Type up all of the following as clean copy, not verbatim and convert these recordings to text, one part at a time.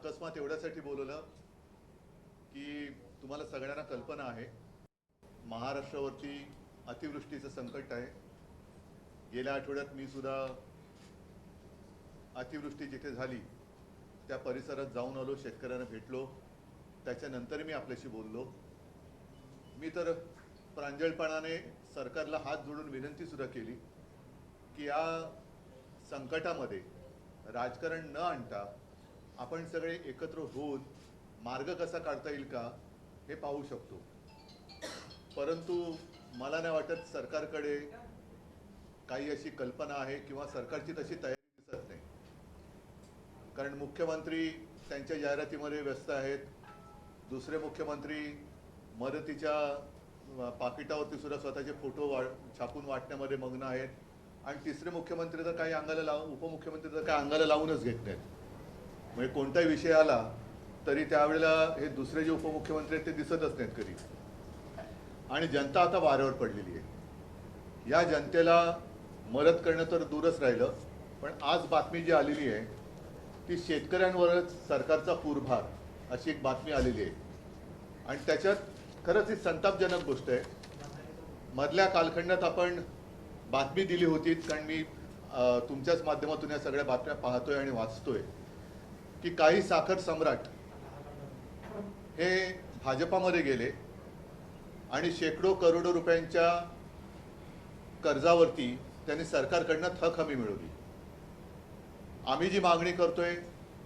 अकस्मात एवढ्यासाठी बोलवलं की तुम्हाला सगळ्यांना कल्पना आहे महाराष्ट्रावरती अतिवृष्टीचं संकट आहे। गेल्या आठवड्यात मी सुद्धा अतिवृष्टी जिथे झाली त्या परिसरात जाऊन आलो, शेतकऱ्यांना भेटलो, त्याच्यानंतर मी आपल्याशी बोललो। मी तर प्रांजळपणाने सरकारला हात जोडून विनंती सुद्धा केली की या संकटामध्ये राजकारण न आणता आपण सगळे एकत्र होऊन मार्ग कसा काढता येईल का हे पाहू शकतो। परंतु मला नाही वाटत सरकारकडे काही अशी कल्पना आहे किंवा सरकारची तशी तयारी दिसत नाही, कारण मुख्यमंत्री त्यांच्या जाहिरातीमध्ये व्यस्त आहेत, दुसरे मुख्यमंत्री मदतीच्या पाकिटावरती सुद्धा स्वतःचे फोटो छापून वाटण्यामध्ये मग्न आहेत, आणि तिसरे मुख्यमंत्री तर काही अंगाला लावून उपमुख्यमंत्री तर काही अंगाला लावूनच घेत नाहीत। म्हणजे कोणताही विषय आला तरी त्यावेळेला हे दुसरे जे उपमुख्यमंत्री आहेत ते दिसतच नाहीत कधी। आणि जनता आता वाऱ्यावर पडलेली आहे। या जनतेला मदत करणं तर दूरच राहिलं, पण आज बातमी जी आलेली आहे ती शेतकऱ्यांवरच सरकारचा पूरभार अशी एक बातमी आलेली आहे, आणि त्याच्यात खरंच ही संतापजनक गोष्ट आहे। मधल्या कालखंडात आपण बातमी दिली होती, कारण मी तुमच्याच माध्यमातून या सगळ्या बातम्या पाहतोय आणि वाचतोय की काही साखर सम्राट हे भाजपामध्ये गेले आणि शेकडो करोडो रुपयांच्या कर्जावरती त्यांनी सरकारकडनं थक हमी मिळवली। आम्ही जी मागणी करतोय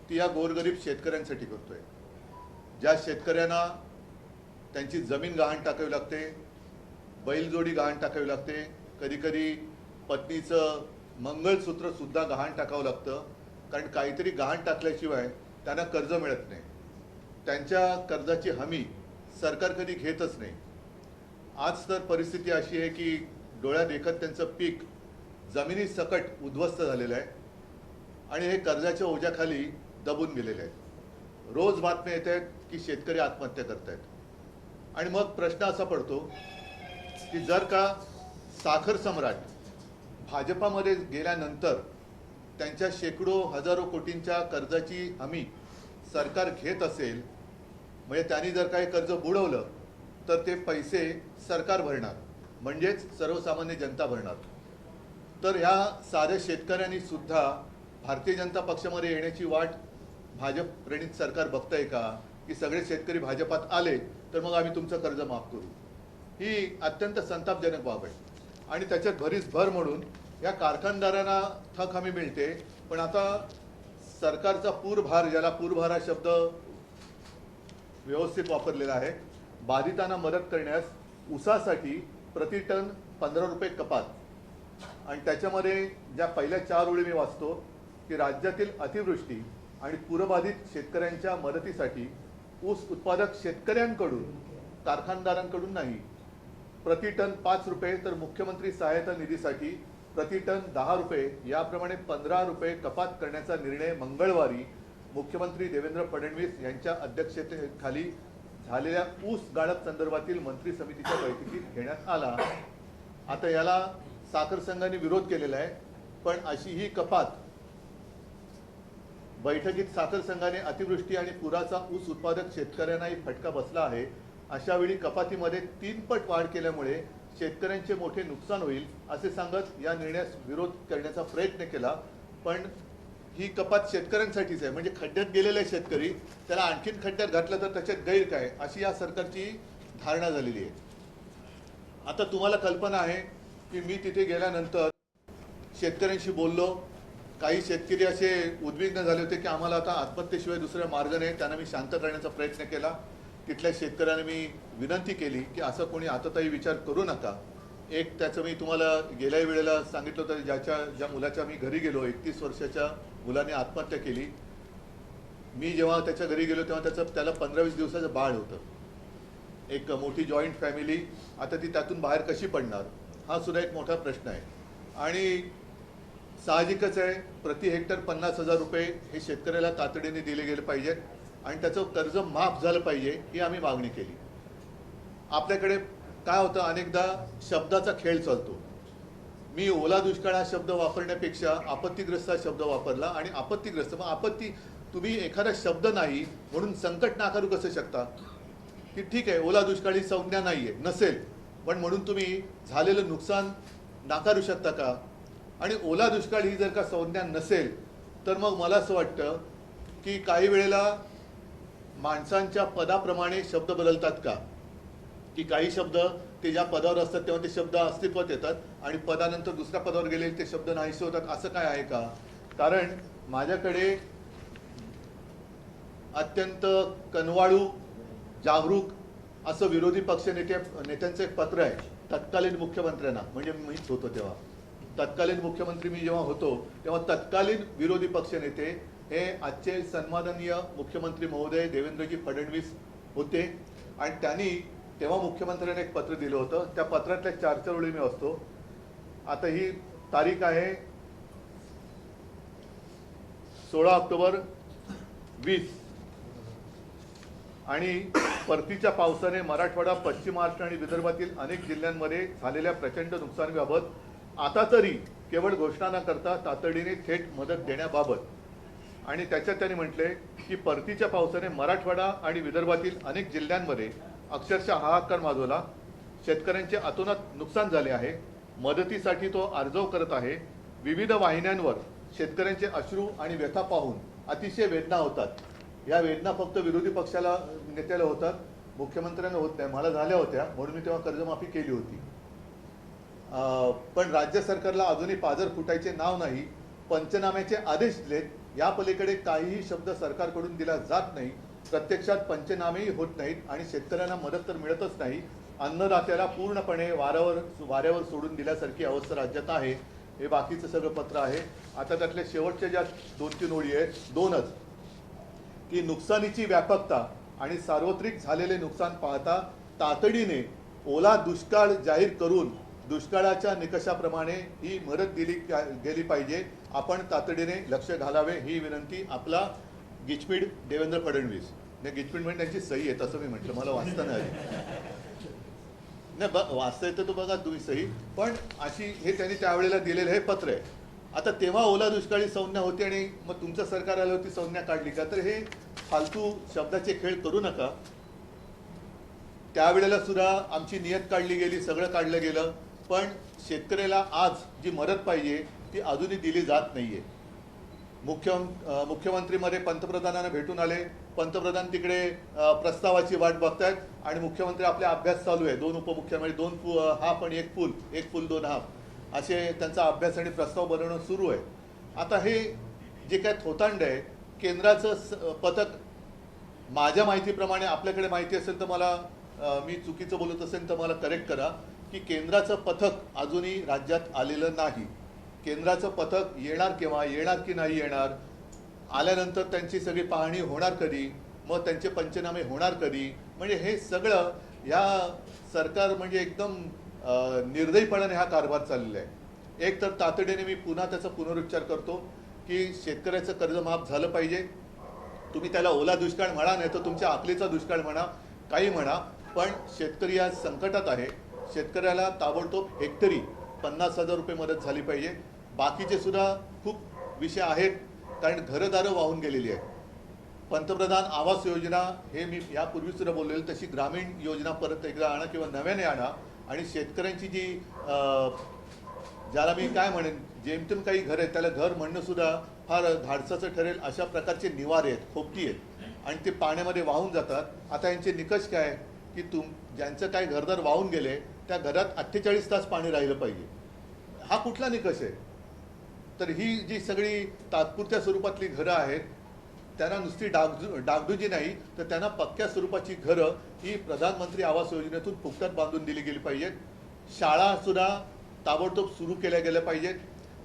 ती या गोरगरीब शेतकऱ्यांसाठी करतोय, ज्या शेतकऱ्यांना त्यांची जमीन गहाण टाकावी लागते, बैलजोडी गहाण टाकावी लागते, कधी कधी पत्नीचं मंगळसूत्र सुद्धा गहाण टाकावं लागतं, कारण काहीतरी गहाण टाकल्याशिवाय त्यांना कर्ज मिळत नाही। त्यांच्या कर्जाची हमी सरकार कधी घेतच नाही। आज तर परिस्थिती अशी आहे की डोळ्यात देखत त्यांचं पीक जमिनीसकट उद्ध्वस्त झालेलं आहे आणि हे कर्जाच्या ओझ्याखाली दबून गेलेले आहेत। रोज बातम्या येत आहेत की शेतकरी आत्महत्या करत आहेत, आणि मग प्रश्न असा पडतो की जर का साखर सम्राट भाजपामध्ये गेल्यानंतर त्यांच्या शेकडो हजारो कोटींच्या कर्जाची हमी सरकार घेत असेल, म्हणजे त्यांनी जर काही कर्ज बुडवलं तर ते पैसे सरकार भरणार, म्हणजेच सर्वसामान्य जनता भरणार। तर ह्या साऱ्या शेतकऱ्यांनी सुद्धा भारतीय जनता पक्षामध्ये येण्याची वाट भाजप प्रणित सरकार बघतंय का, की सगळे शेतकरी भाजपात आले तर मग आम्ही तुमचं कर्ज माफ करू? ही अत्यंत संतापजनक बाब आहे। आणि त्याच्यात भरीस भर म्हणून या कारखानदारांना थक हमी मिळते, पण आता सरकारचा पूरभार, ज्याला पूरभार हा शब्द व्यवस्थित वापरलेला आहे, बाधितांना मदत करण्यास ऊसासाठी प्रति टन 15 रुपये कपात, आणि त्याच्यामध्ये ज्या पहिल्या 4 ओळी मी वाचतो की राज्यातील अतिवृष्टी आणि पूरबाधित शेतकऱ्यांच्या मदतीसाठी ऊस उत्पादक शेतकऱ्यांकडून, कारखानदारांकडून नाही, प्रति टन 5 रुपये, तर मुख्यमंत्री सहायता निधीसाठी प्रति टन 10 रुपये, याप्रमाणे 15 रुपये कपात करण्याचा निर्णय मंगळवारी मुख्यमंत्री देवेंद्र फडणवीस यांच्या अध्यक्षतेखाली झालेल्या ऊस गाळप संदर्भातील मंत्री समितीच्या बैठकीत घेण्यात आला। आता याला साखर संघाने विरोध केलेला आहे, पण अशी ही कपात बैठकीत साखर संघाने अतिवृष्टी आणि पुराचा ऊस उत्पादक शेतकऱ्यांनाही फटका बसला आहे, अशा वेळी कपातीमध्ये 3 पट वाढ केल्यामुळे शेतकऱ्यांचे मोठे नुकसान होईल असे सांगत या निर्णयास विरोध करण्याचा प्रयत्न केला। पण ही कपात शेतकऱ्यांसाठीच आहे, म्हणजे खड्ड्यात गेलेले शेतकरी, त्याला आणखीन खड्ड्यात घातलं तर त्याच्यात गैर काय, अशी या सरकारची धारणा झालेली आहे। आता तुम्हाला कल्पना आहे की मी तिथे गेल्यानंतर शेतकऱ्यांशी बोललो, काही शेतकरी असे उद्विग्न झाले होते की आम्हाला आता आत्महत्येशिवाय दुसरा मार्ग नाही। त्यांना मी शांत करण्याचा प्रयत्न केला। तिथल्या शेतकऱ्यांना मी विनंती केली की असं कोणी आताताही विचार करू नका। एक त्याचं मी तुम्हाला गेल्या वेळेला सांगितलं होतं, ज्या मुलाच्या मी घरी गेलो, 31 वर्षाच्या मुलाने आत्महत्या केली। मी जेव्हा त्याच्या घरी गेलो तेव्हा त्याला 15-20 दिवसाचं बाळ होतं, एक मोठी जॉईंट फॅमिली। आता ती त्यातून बाहेर कशी पडणार, हा सुद्धा एक मोठा प्रश्न आहे। आणि साहजिकच आहे, प्रति हेक्टर 50,000 रुपये हे शेतकऱ्याला तातडीने दिले गेले पाहिजेत, आणि त्याचं कर्ज माफ झालं पाहिजे, ही आम्ही मागणी केली। आपल्याकडे काय होतं, अनेकदा शब्दाचा खेळ चालतो मी ओला दुष्काळ हा शब्द वापरण्यापेक्षा आपत्तीग्रस्त हा शब्द वापरला. आणि आपत्तीग्रस्त मग आपत्ती, तुम्ही एखादा शब्द नाही म्हणून संकट नाकारू कसं शकता? की ठीक आहे, ओला दुष्काळ ही संज्ञा नाही आहे, नसेल, पण म्हणून तुम्ही झालेलं नुकसान नाकारू शकता का? आणि ओला दुष्काळ ही जर का संज्ञा नसेल तर मग मला असं वाटतं की काही वेळेला माणसांच्या पदाप्रमाणे शब्द बदलतात का? की काही शब्द ते ज्या पदावर असतात तेव्हा ते शब्द अस्तित्वात येतात आणि पदानंतर दुसऱ्या पदावर गेले ते शब्द नाहीसे होतात, असं काय आहे का? कारण माझ्याकडे अत्यंत कनवाळू, जागरूक असं विरोधी पक्ष नेत्यांचं एक पत्र आहे तत्कालीन मुख्यमंत्र्यांना, म्हणजे मीच होतो तेव्हा, तत्कालीन मुख्यमंत्री मी जेव्हा होतो तेव्हा तत्कालीन विरोधी पक्ष नेते हे आजचे सन्माननीय मुख्यमंत्री महोदय देवेंद्रजी फडणवीस होते. आणि त्यांनी तेव्हा मुख्यमंत्र्यांना एक पत्र दिलं होतं. त्या पत्रातल्या 4 ओळी मी वाचतो. आता ही तारीख आहे 16 ऑक्टोबर 20. आणि परतीच्या पावसाने मराठवाडा, पश्चिम महाराष्ट्र आणि विदर्भातील अनेक जिल्ह्यांमध्ये झालेल्या प्रचंड नुकसानीबाबत आता तरी केवळ घोषणा न करता तातडीने थेट मदत देण्याबाबत. आणि त्याच्यात त्यांनी म्हटले की परतीच्या पावसाने मराठवाडा आणि विदर्भातील अनेक जिल्ह्यांमध्ये अक्षरशः हाहाकार माजवला. शेतकऱ्यांचे अतोनात नुकसान झाले आहे. मदतीसाठी तो अर्जव करत आहे. विविध वाहिन्यांवर शेतकऱ्यांचे अश्रू आणि व्यथा पाहून अतिशय वेदना होतात. या वेदना फक्त विरोधी पक्षाला नेत्याला होतात, मुख्यमंत्र्यांना होत नाही. मला झाल्या होत्या म्हणून मी तेव्हा कर्जमाफी केली होती. पण राज्य सरकारला अजूनही पाझर फुटायचे नाव नाही. पंचनाम्याचे आदेश दिलेत, या पलीकडे काहीही शब्द सरकारकडून दिला जात नाही. प्रत्यक्षात पंचनामेही होत नाहीत आणि शेतकऱ्यांना मदत तर मिळतच नाही. अन्नदात्याला पूर्णपणे वाऱ्यावर सोडून दिल्यासारखी अवस्था राज्यात आहे. हे बाकीचं सगळं पत्र आहे. आता त्यातल्या शेवटच्या ज्या 2-3 ओळी आहेत, 2च, की नुकसानीची व्यापकता आणि सार्वत्रिक झालेले नुकसान पाहता तातडीने ओला दुष्काळ जाहीर करून दुष्काळाच्या निकषाप्रमाणे ही मदत दिली गेली पाहिजे. आपण तातडीने लक्ष घालावे ही विनंती. आपला गिचमीड देवेंद्र फडणवीस. नाही, गिचमीड म्हणजे त्यांची सही आहे तसं मी म्हटलं, मला वाचता नाही वाचता येतं तो बघा तुम्ही सही. पण अशी हे त्यांनी त्यावेळेला दिलेलं हे पत्र आहे. आता तेव्हा ओला दुष्काळी संज्ञा होती आणि मग तुमचं सरकार आलं होती संज्ञा काढली का? तर हे फालतू शब्दाचे खेळ करू नका. त्यावेळेला सुद्धा आमची नियत काढली गेली, सगळं काढलं गेलं, पण शेतकऱ्याला आज जी मदत पाहिजे ती अजूनही दिली जात नाहीये. मुख्यमंत्रीमध्ये पंतप्रधानांना भेटून आले. पंतप्रधान तिकडे प्रस्तावाची वाट बघतायत आणि मुख्यमंत्री आपला अभ्यास चालू आहे. 2 उपमुख्यमंत्री, 2 हाफ आणि 1 फुल 2 हाफ असे त्यांचा अभ्यास आणि प्रस्ताव बनवणं सुरू आहे. आता हे जे काय थोतांड आहे, केंद्राचं पथक, माझ्या माहितीप्रमाणे, आपल्याकडे माहिती असेल तर मला, मी चुकीचं बोलत असेल तर मला करेक्ट करा, की केंद्राचं पथक अजूनही राज्यात आलेलं नाही. केंद्राचं पथक येणार केव्हा, येणार की नाही येणार, आल्यानंतर त्यांची सगळी पाहणी होणार कधी, मग त्यांचे पंचनामे होणार कधी, म्हणजे हे सगळं या सरकार म्हणजे एकदम निर्दयीपणाने हा कारभार चाललेला आहे. एक तर तातडीने मी पुन्हा त्याचा पुनरुच्चार करतो की शेतकऱ्याचं कर्ज माफ झालं पाहिजे. तुम्ही त्याला ओला दुष्काळ म्हणा, नाही तर तुमच्या अकलीचा दुष्काळ म्हणा, काही म्हणा, पण शेतकरी आज संकटात आहे. शेतकऱ्याला ताबडतोब हेक्टरी 50,000 रुपये मदत झाली पाहिजे. बाकीचे सुद्धा खूप विषय आहेत, कारण घरदारं वाहून गेलेली आहेत. पंतप्रधान आवास योजना हे मी यापूर्वी सुद्धा बोललेलं, तशी ग्रामीण योजना परत एकदा आणा किंवा नव्याने आणा. आणि शेतकऱ्यांची जी ज्याला मी काय म्हणेन, जेमतेम काही घर आहेत त्याला घर म्हणणं सुद्धा फार धाडसाचं ठरेल, अशा प्रकारचे निवारे आहेत, खोपटी आहेत आणि ते पाण्यामध्ये वाहून जातात. आता यांचे निकष काय की ज्यांचं काय घरदार वाहून गेले त्या घरात 48 तास पाणी राहिलं पाहिजे. हा कुठला निकष आहे? तर ही जी सगळी तात्पुरत्या स्वरूपातली घरं आहेत त्यांना नुसती डागडुजी नाही, तर त्यांना पक्क्या स्वरूपाची घरं ही प्रधानमंत्री आवास योजनेतून फुकटात बांधून दिली गेली पाहिजेत. शाळासुद्धा ताबडतोब सुरू केल्या गेल्या पाहिजेत.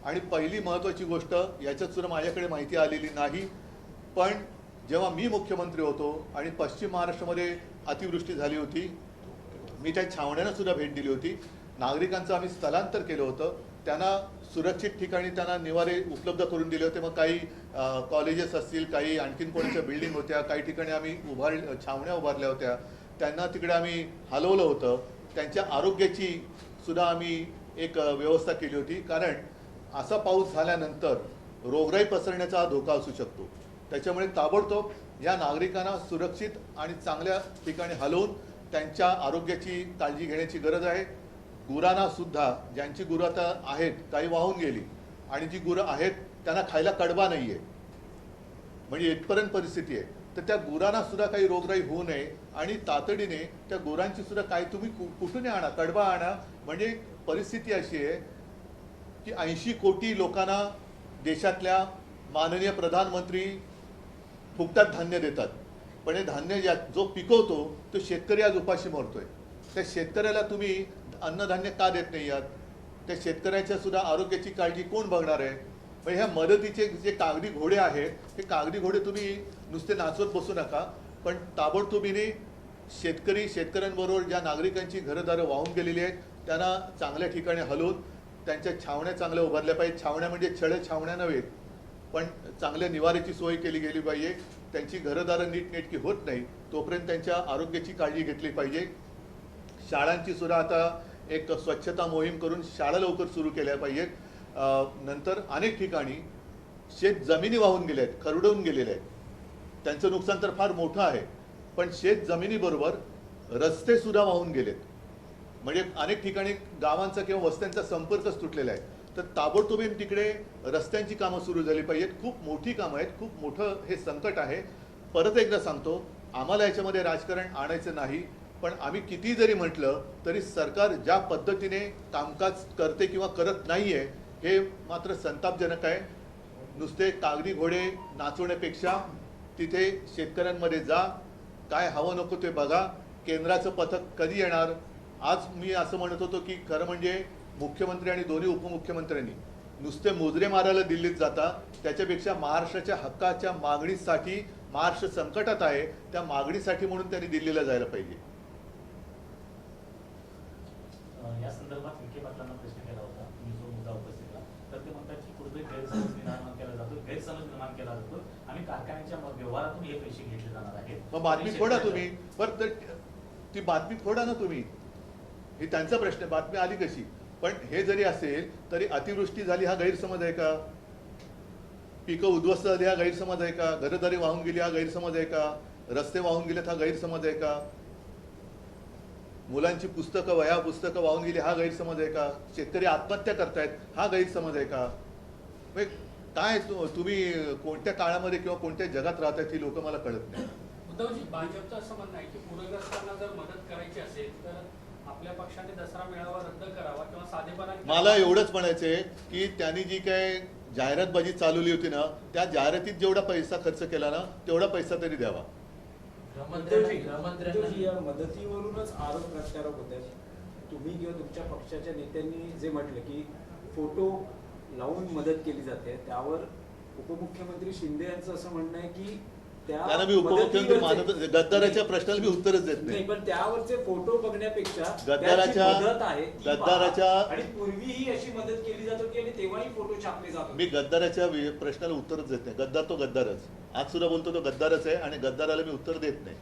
आणि पहिली महत्त्वाची गोष्ट, याच्यात सुद्धा माझ्याकडे माहिती आलेली नाही, पण जेव्हा मी मुख्यमंत्री होतो आणि पश्चिम महाराष्ट्रामध्ये अतिवृष्टी झाली होती, मी त्या छावण्यांना सुद्धा भेट दिली होती. नागरिकांचं आम्ही स्थलांतर केलं होतं, त्यांना सुरक्षित ठिकाणी त्यांना निवारे उपलब्ध करून दिले होते. मग काही कॉलेजेस असतील, काही आणखीन कोणाच्या बिल्डिंग होत्या, काही ठिकाणी आम्ही छावण्या उभारल्या होत्या, त्यांना तिकडे आम्ही हलवलं होतं. त्यांच्या आरोग्याची सुद्धा आम्ही एक व्यवस्था केली होती, कारण असा पाऊस झाल्यानंतर रोगराई पसरण्याचा हा धोका असू शकतो. त्याच्यामुळे ताबडतोब या नागरिकांना सुरक्षित आणि चांगल्या ठिकाणी हलवून त्यांच्या आरोग्याची काळजी घेण्याची गरज आहे. गुरांना सुद्धा, ज्यांची गुरं आता आहेत काही वाहून गेली आणि जी गुरं आहेत त्यांना खायला कडबा नाही आहे, म्हणजे इथपर्यंत परिस्थिती आहे. तर त्या गुरांना सुद्धा काही रोगराई होऊ नये आणि तातडीने त्या गुरांची सुद्धा काही तुम्ही कुठून आणा, कडबा आणा. म्हणजे परिस्थिती अशी आहे की 80 कोटी लोकांना देशातल्या माननीय प्रधानमंत्री फुकटात धान्य देतात, पण हे धान्य जो पिकवतो तो शेतकरी आज उपाशी मरतोय. त्या शेतकऱ्याला तुम्ही अन्नधान्य का देत नाही आहात? त्या शेतकऱ्याच्या सुद्धा आरोग्याची काळजी कोण बघणार आहे? म्हणजे ह्या मदतीचे जे कागदी घोडे आहेत, हे कागदी घोडे तुम्ही नुसते नाचवत बसू नका, पण ताबडतोबीने शेतकऱ्यांबरोबर ज्या नागरिकांची घरदारं वाहून गेलेली आहेत त्यांना चांगल्या ठिकाणी हलवून त्यांच्या छावण्या चांगल्या उभारल्या पाहिजे. छावण्या म्हणजे छळे छावण्या नव्हे, पण चांगल्या निवाऱ्याची सोय केली गेली पाहिजे. त्यांची घरदारं नीटनेटकी होत नाही तोपर्यंत त्यांच्या आरोग्याची काळजी घेतली पाहिजे. शाळांची सुद्धा आता एक स्वच्छता मोहीम करून शाळा लवकर सुरू केल्या पाहिजेत. नंतर अनेक ठिकाणी शेत जमिनी वाहून गेल्या आहेत, खरडून गेलेल्या आहेत. त्यांचं नुकसान तर फार मोठं आहे, पण शेत जमिनीबरोबर रस्ते सुद्धा वाहून गेलेत. म्हणजे अनेक ठिकाणी गावांचा किंवा वस्त्यांचा संपर्कच तुटलेला आहे. तर ताबडतोबीने तिकडे रस्त्यांची कामं सुरू झाली पाहिजेत. खूप मोठी कामं आहेत, खूप मोठं हे संकट आहे. परत एकदा सांगतो, आम्हाला याच्यामध्ये राजकारण आणायचं नाही, पण आम्ही किती जरी म्हटलं तरी सरकार ज्या पद्धतीने कामकाज करते किंवा करत नाही आहे हे मात्र संतापजनक आहे. नुसते कागदी घोडे नाचवण्यापेक्षा तिथे शेतकऱ्यांमध्ये जा, काय हवं नको ते बघा. केंद्राचं पथक कधी येणार? आज मी असं म्हणत होतो की खरं म्हणजे मुख्यमंत्री आणि दोन्ही उपमुख्यमंत्र्यांनी नुसते मुजरे मारायला दिल्लीत जाता, त्याच्यापेक्षा महाराष्ट्राच्या हक्काच्या मागणीसाठी, महाराष्ट्र संकटात आहे त्या मागणीसाठी म्हणून त्यांनी दिल्लीला जायला पाहिजे. या संदर्भात विखे पाटलांना प्रश्न केला होता, मी जो मुद्दा उपस्थित केला, तर ते म्हणतात की कुठेतरी गैरसमज निर्माण केला जातो आणि कारखान्याच्या व्यवहारातून हे पैसे घेतले जाणार आहेत. मग बातमी फोडा तुम्ही, बरं ती बातमी फोडा ना तुम्ही. ही त्यांचा प्रश्न आहे, बातमी आली कशी? पण हे जरी असेल तरी अतिवृष्टी झाली हा गैरसमज आहे का? पिकं उद्ध्वस्त झाली हा गैरसमज आहे का? घरदारी वाहून गेली हा गैरसमज आहे का? रस्ते वाहून गेलेत हा गैरसमज आहे का? मुलांची पुस्तकं, वह्या पुस्तकं वाहून गेली हा गैरसमज आहे का? शेतकरी आत्महत्या करतायत हा गैरसमज आहे का? काय तुम्ही कोणत्या काळामध्ये किंवा कोणत्या जगात राहतायत ही लोक मला कळत नाही. उद्धवजी, भाजपचं असं म्हणणं आहे की पूरग्रस्तांना जर मदत करायची असेल तर आपल्या पक्षाने दसरा मेळावा रद्द करावा किंवा साधेपणाने. मला एवढंच म्हणायचंय की त्यांनी जी काय जाहिरातबाजी चालवली होती ना, त्या जाहिरातीत जेवढा पैसा खर्च केला ना तेवढा पैसा तरी द्यावा. या मदतीवरूनच आरोप प्रत्यारोप होते. तुम्ही किंवा तुमच्या पक्षाच्या नेत्यांनी जे म्हटलं की फोटो लावून मदत केली जाते, त्यावर उपमुख्यमंत्री शिंदे यांचं असं म्हणणं आहे की त्यांना मी उपमुख्यमंत्री मानत, गद्दाराच्या प्रश्नाला मी उत्तरच देत नाही. पण त्यावरचे फोटो बघण्यापेक्षा गद्दाराच्या आणि पूर्वीही अशी मदत केली जात होती आणि तेव्हाही फोटो छापले जात होते. मी गद्दाराच्या प्रश्नाला उत्तरच देत नाही. गद्दार तो गद्दारच, आज सुद्धा बोलतो तो गद्दारच आहे आणि गद्दाराला मी उत्तर देत नाही.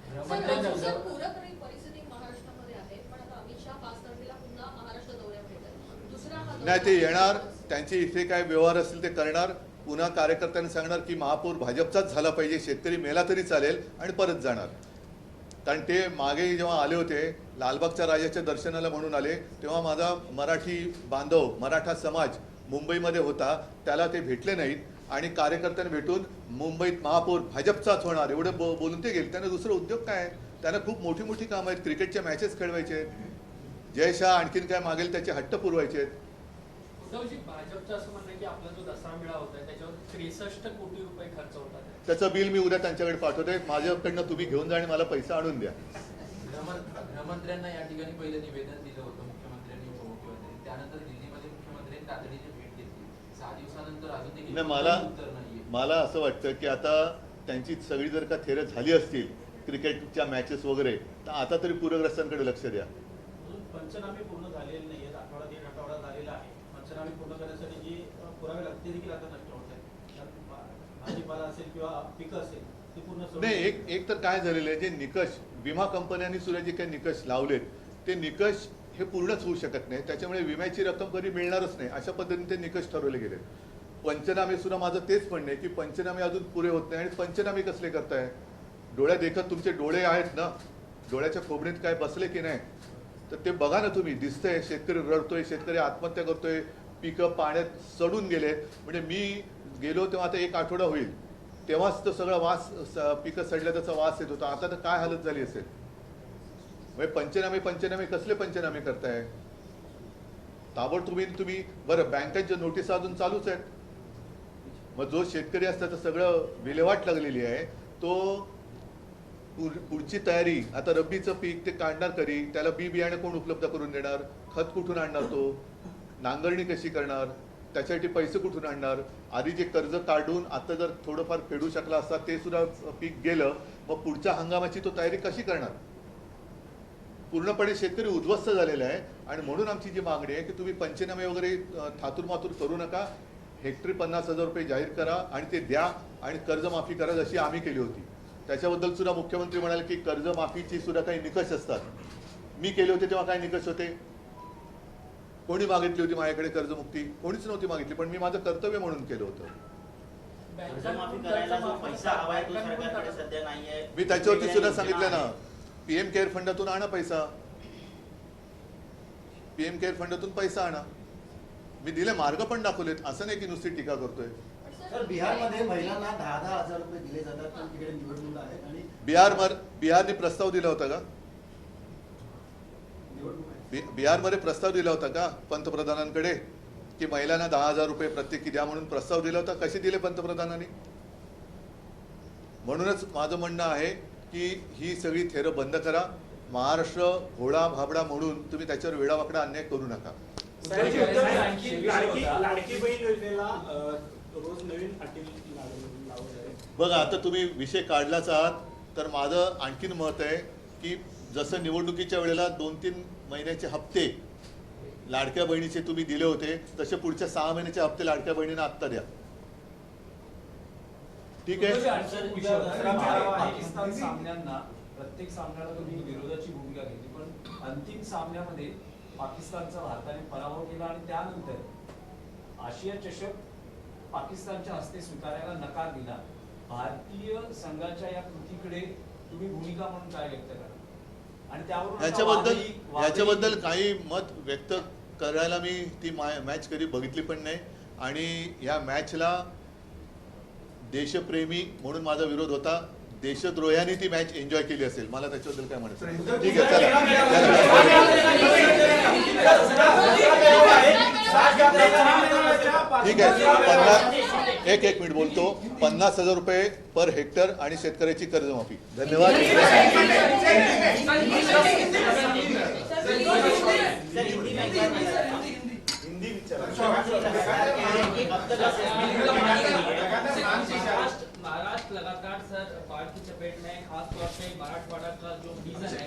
नाही, ते येणार, त्यांचे इथे काय व्यवहार असतील ते करणार. पुन्हा कार्यकर्त्यांनी सांगणार की महापौर भाजपचाच झाला पाहिजे, शेतकरी मेला तरी चालेल, आणि परत जाणार. कारण ते मागे जेव्हा आले होते लालबागच्या राजाच्या दर्शनाला म्हणून आले, तेव्हा माझा मराठी बांधव, मराठा समाज मुंबईमध्ये होता, त्याला ते भेटले नाहीत आणि कार्यकर्त्यांना भेटून मुंबईत महापौर भाजपचाच होणार एवढं बोलून ते गेले. त्यांना दुसरं उद्योग काय आहे? त्यांना खूप मोठी मोठी कामं आहेत. क्रिकेटच्या मॅचेस खेळवायचे आहेत, जय शाह आणखीन काय मागेल त्याचे हट्ट पुरवायचे आहेत. उद्धवजी, भाजपचं असं म्हणणं आहे की आपला जो दसरा मेळावा होता त्याच्यावर 63 कोटी रुपये खर्च होतात. त्याचं बिल मी उद्या त्यांच्याकडे पाठवते. माझ्याकडनं तुम्ही घेऊन जा आणि मला पैसा आणून द्या. गृहमंत्र्यांना या ठिकाणी पहिलं निवेदन दिलं होतं मुख्यमंत्र्यांनी, उपमुख्यमंत्री, त्यानंतर दिल्लीमध्ये मुख्यमंत्र्यांनी तातडीची भेट घेतली. 6 दिवसानंतर अजून देखील उत्तर नाहीये. मला असं वाटतं की आता त्यांची सगळी जर का थेरं झाली असतील क्रिकेटच्या मॅचेस वगैरे, तर आता तरी पूरग्रस्तांकडे लक्ष द्या. पंचनामे पूर्ण झालेले नाही आहेत, आठवडा दीड आठवडा झालेला आहे. पंचनामे पूर्ण करण्यासाठी जी पुरावे लागते देखील आता नष्ट होत आहेत. भाजीपाला असेल किंवा पिकं असेल ते पूर्ण नाही. एक तर काय झालेलं आहे, जे निकष विमा कंपन्यांनी सुद्धा जे काही निकष लावलेत ते निकष हे पूर्णच होऊ शकत नाही. त्याच्यामुळे विम्याची रक्कम कधी मिळणारच नाही, अशा पद्धतीने ते निकष ठरवले गेले. पंचनामे सुद्धा माझं तेच म्हणणं आहे की पंचनामे अजून पुरे होत नाही. आणि पंचनामे कसले करताय? डोळ्या देखत तुमचे डोळे आहेत ना, डोळ्याच्या खोबणीत काय बसले की नाही, तर ते बघा ना तुम्ही. दिसतंय शेतकरी रडतोय, शेतकरी आत्महत्या करतोय, पिकं पाण्यात सडून गेले. म्हणजे मी गेलो तेव्हा आता 1 आठवडा होईल, तेव्हाच तो सगळा वास, पिकं सडल्या त्याचा वास येत होता. आता तर काय हालत झाली असेल. म्हणजे पंचनामे कसले पंचनामे करताय? ताबडतोब तुम्ही बरं, बँकांच्या नोटीस अजून चालूच आहेत. मग जो शेतकरी असता तर सगळं विल्हेवाट लागलेली आहे, तो पुढची तयारी, आता रब्बीचं पीक ते काढणार कधी, त्याला बी बियाणं कोण उपलब्ध करून देणार, खत कुठून आणणार, तो नांगरणी कशी करणार, त्याच्यासाठी पैसे कुठून आणणार. आधी जे कर्ज काढून आता जर थोडंफार फेडू शकला असता ते सुद्धा पीक गेलं, मग पुढच्या हंगामाची तो तयारी कशी करणार. पूर्णपणे शेतकरी उद्ध्वस्त झालेला आहे. आणि म्हणून आमची जी मागणी आहे की तुम्ही पंचनामे वगैरे थातूरमातूर करू नका, हेक्टरी 50,000 रुपये जाहीर करा आणि ते द्या आणि कर्जमाफी करा जशी आम्ही केली होती. त्याच्याबद्दल सुद्धा मुख्यमंत्री म्हणाले की कर्जमाफीची सुद्धा काही निकष असतात. मी केले होते तेव्हा काय निकष होते? कोणी मागितली होती माझ्याकडे कर्जमुक्ती? कोणीच नव्हती मागितली, पण मी माझं कर्तव्य म्हणून केलं होतं. कर्जमाफी करायला जो पैसा हवा आहे तो सरकारकडे सध्या नाहीये. मी त्याच्यावरती सुद्धा सांगितलं ना, PM केअर फंडातून आणा पैसा, PM केअर फंडातून पैसा आणा. मी दिले, मार्ग पण दाखवलेत, असं नाही की नुसती टीका करतोय. सर, बिहारमध्ये महिलांना 10,000 रुपये दिले जातात, पण तिकडे निवडणूक आहेत आणि बिहारने प्रस्ताव दिला होता का? निवडणूक आहे. बिहारमध्ये प्रस्ताव दिला होता का पंतप्रधानांकडे की महिलांना 10,000 रुपये प्रत्येकी द्या म्हणून प्रस्ताव दिला होता? कसे दिले पंतप्रधानांनी? म्हणूनच माझं म्हणणं आहे की ही सगळी थेरं बंद करा. महाराष्ट्र भोळा भाबडा म्हणून तुम्ही त्याच्यावर वेडावाकडा अन्याय करू नका. लाडकी बहीण योजनेला रोज नवीन अटी लावत आहे. बघा, आता तुम्ही विषय काढलाच आहात, तर माझं आणखीन मत आहे की जसं निवडणुकीच्या वेळेला 2-3 महिन्याचे हप्ते लाडक्या बहिणीचे तुम्ही दिले होते, तसे पुढच्या 6 महिन्याचे हप्ते लाडक्या बहिणींना आत्ता द्या. ठीक आहे? पाकिस्तान सामन्यांना प्रत्येक सामन्याला तुम्ही विरोधाची भूमिका घेतली, पण अंतिम सामन्यामध्ये पाकिस्तानचा भारताने पराभव केला आणि त्यानंतर आशिया चषक पाकिस्तानच्या हस्ते स्वीकारायला नकार दिला. भारतीय संघाच्या या कृतीकडे तुम्ही भूमिका म्हणून काय व्यक्त करा? आणि त्यावरून याच्याबद्दल काही मत व्यक्त करायला मी ती मॅच कधी बघितली पण नाही. आणि या मॅचला देशप्रेमी म्हणून माझा विरोध होता. देशद्रोह्यांनी ती मॅच एन्जॉय केली असेल, मला त्याच्याबद्दल काय म्हणायचं. ठीक आहे, चला. ठीक आहे, एक मिनिट बोलतो. 50,000 रुपये पर हेक्टर आणि शेतकऱ्याची कर्जमाफी. धन्यवाद. महाराष्ट्र लगातार सर बाढ़ की चपेट में, खासतौर से मराठवाड़ा का जो रीजन है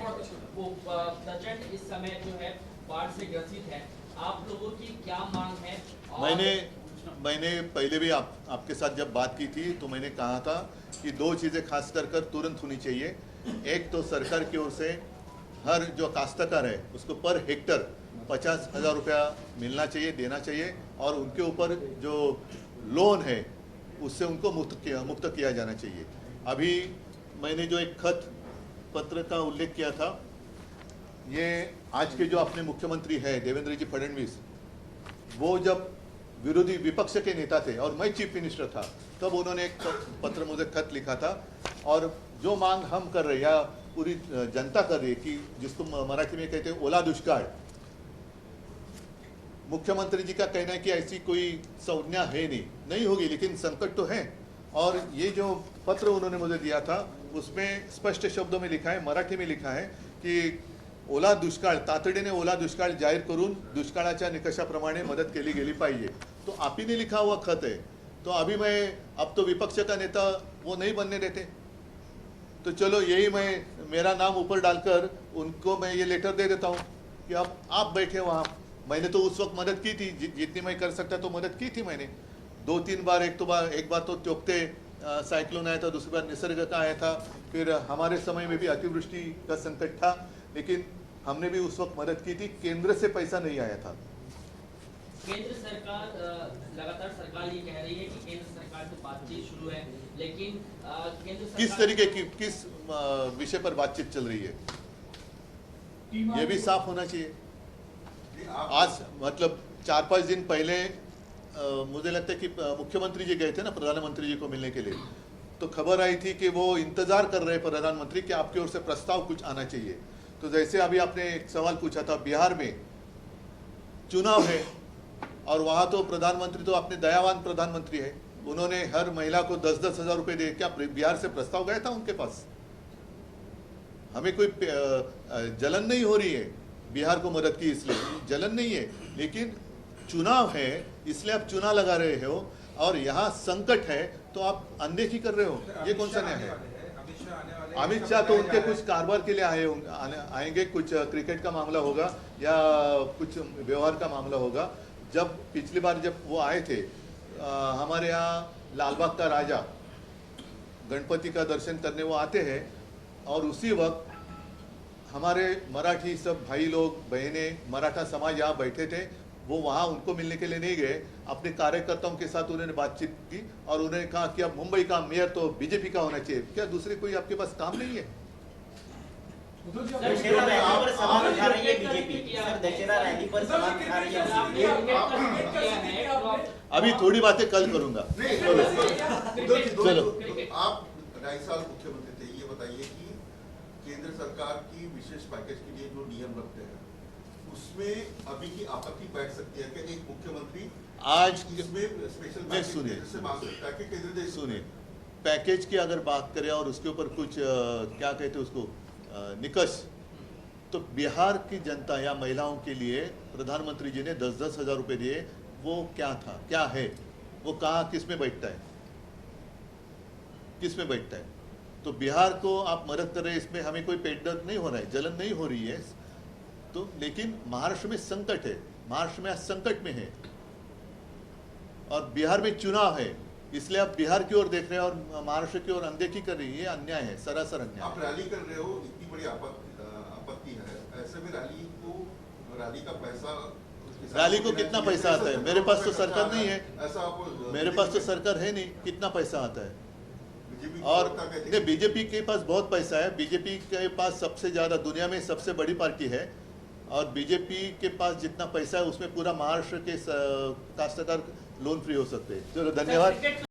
वो प्रचंड इस समय जो है बाढ़ से ग्रसित है. आप लोगों की क्या मांग है? मैंने पहले भी आपके साथ जब बात की थी तो मैंने कहा था कि 2 चीज़ें खास कर तुरंत होनी चाहिए. एक तो सरकार की ओर से हर जो काश्तकार है उसको पर हेक्टर 50,000 रुपया मिलना चाहिए, देना चाहिए. और उनके ऊपर जो लोन है उससे उनको मुक्त किया जाना चाहिए. अभी मैंने जो एक खत पत्र का उल्लेख किया था, ये आज के जो अपने मुख्यमंत्री है देवेंद्र जी फडणवीस, वो जब विरोधी विपक्ष के नेता थे और मैं चीफ मिनिस्टर था, तब उन्होंने एक पत्र मुझे खत लिखा था. और जो मांग हम कर रहे हैं या पूरी जनता कर रही है कि जिसको मराठी में कहते हैं ओला दुष्काळ, मुख्यमंत्री जी का कहना है कि ऐसी कोई संज्ञा है नहीं होगी, लेकिन संकट तो है. और ये जो पत्र उन्होंने मुझे दिया था उसमें स्पष्ट शब्दों में लिखा है, मराठी में लिखा है कि ओला दुष्काळ, तातडीने ओला दुष्काळ जाहीर करून दुष्काळाच्या निकषाप्रमाणे मदत केली गेली पाहिजे. तो आप ही ने लिखा हुआ खत है. तो अभी अब तो विपक्ष का नेता वो नहीं बनने देते, तो चलो यही मेरा नाम ऊपर डालकर उनको मैं ये लेटर दे देता हूँ कि अब आप बैठे वहाँ. मैंने तो उस वक्त मदद की थी जितनी मैं कर सकता तो मदद की थी मैंने 2-3 बार. एक बार तो त्योकते साइक्लोन आया था, दूसरी बार निसर्ग का आया था, फिर हमारे समय में भी अतिवृष्टि का संकट था. लेकिन हमने भी उस वक्त मदद की थी, केंद्र से पैसा नहीं आया था। केंद्र सरकार लगातार सरकार ये कह रही है कि केंद्र सरकार से बातचीत शुरू है, लेकिन केंद्र सरकार किस तरीके की, किस विषय पर बातचीत चल रही है, ये भी साफ होना चाहिए। आज मतलब 4-5 दिन पहले मुझे लगता है कि मुख्यमंत्री जी गए थे ना प्रधानमंत्री जी को मिलने के लिए, तो खबर आई थी कि वो इंतजार कर रहे प्रधानमंत्री कि आपकी ओर से प्रस्ताव कुछ आना चाहिए। तो जैसे अभी आपने एक सवाल पूछा था, बिहार में चुनाव है और वहाँ तो प्रधानमंत्री तो अपने दयावान प्रधानमंत्री है, उन्होंने हर महिला को 10-10 हजार रुपये दिए। क्या बिहार से प्रस्ताव गया था उनके पास? हमें कोई जलन नहीं हो रही है बिहार को मदद की, इसलिए जलन नहीं है, लेकिन चुनाव है इसलिए आप चुनाव लगा रहे हो और यहाँ संकट है तो आप अनदेखी कर रहे हो, ये कौन सा न्याय है? अमित शाह तो उनके कुछ कारोबार के लिए आएंगे, कुछ क्रिकेट का मामला होगा या कुछ व्यवहार का मामला होगा। जब पिछली बार जब वो आए थे हमारे यहाँ लालबाग का राजा गणपति का दर्शन करने वो आते हैं और उसी वक्त हमारे मराठी सब भाई लोग बहनें मराठा समाज यहाँ बैठे थे, वो वहाँ उनको मिलने के लिए नहीं गए, अपने कार्यकर्ताओं के साथ उन्होंने बातचीत की और उन्होंने कहा कि अब मुंबई का मेयर तो बीजेपी का होना चाहिए। क्या दूसरे कोई आपके पास काम नहीं है? दशहरा रैली पर सवाल उठा रही है बीजेपी। सर, दशहरा रैली पर सवाल उठा रही है। अभी थोड़ी बातें कल करूंगा। चलो। आप 2.5 साल मुख्यमंत्री थे, ये बताइए कि केंद्र सरकार की विशेष पैकेज के लिए जो नियम रखते हैं उसमें अभी की आपत्ति बैठ सकती है कि एक मुख्यमंत्री आज इसमें स्पेशल नहीं, सुनिए। पैकेज से मांग सकता है कि केंद्र दे। सुनिए, पैकेज की अगर बात करें और उसके ऊपर कुछ क्या कहते हैं उसको निकष, तो बिहार की जनता या महिलाओं के लिए प्रधानमंत्री जी ने 10-10 हजार रुपए दिए। वो क्या था, क्या है, वो कहाँ किस में बैठता है, किस में बैठता है? तो बिहार को आप मदद कर रहे हैं, इसमें हमें कोई पेट दर्द नहीं हो रहा है, जलन नहीं हो रही है। तो लेकिन महाराष्ट्र में संकट है, महाराष्ट्र में आज संकट में है और बिहार में चुनाव है, इसलिए आप बिहार की ओर देख रहे हैं और महाराष्ट्र की ओर अनदेखी कर रही है। अन्याय है, सरासर अन्याय आप है। रैली कर रहे हो, इतनी बड़ी आपत्ति है, ऐसे में रैली का पैसा रैली को कितना पैसा आता है? मेरे पास तो सरकार नहीं है, ऐसा आप मेरे पास तो सरकार है नहीं, कितना पैसा आता है? बीजेपी और नहीं, बीजेपी के पास बहुत पैसा है, बीजेपी के पास सबसे ज्यादा दुनिया में सबसे बड़ी पार्टी है और बीजेपी के पास जितना पैसा है उसमें पूरा महाराष्ट्र के काश्तकार लोन फ्री हो सकते हैं। चलो, धन्यवाद।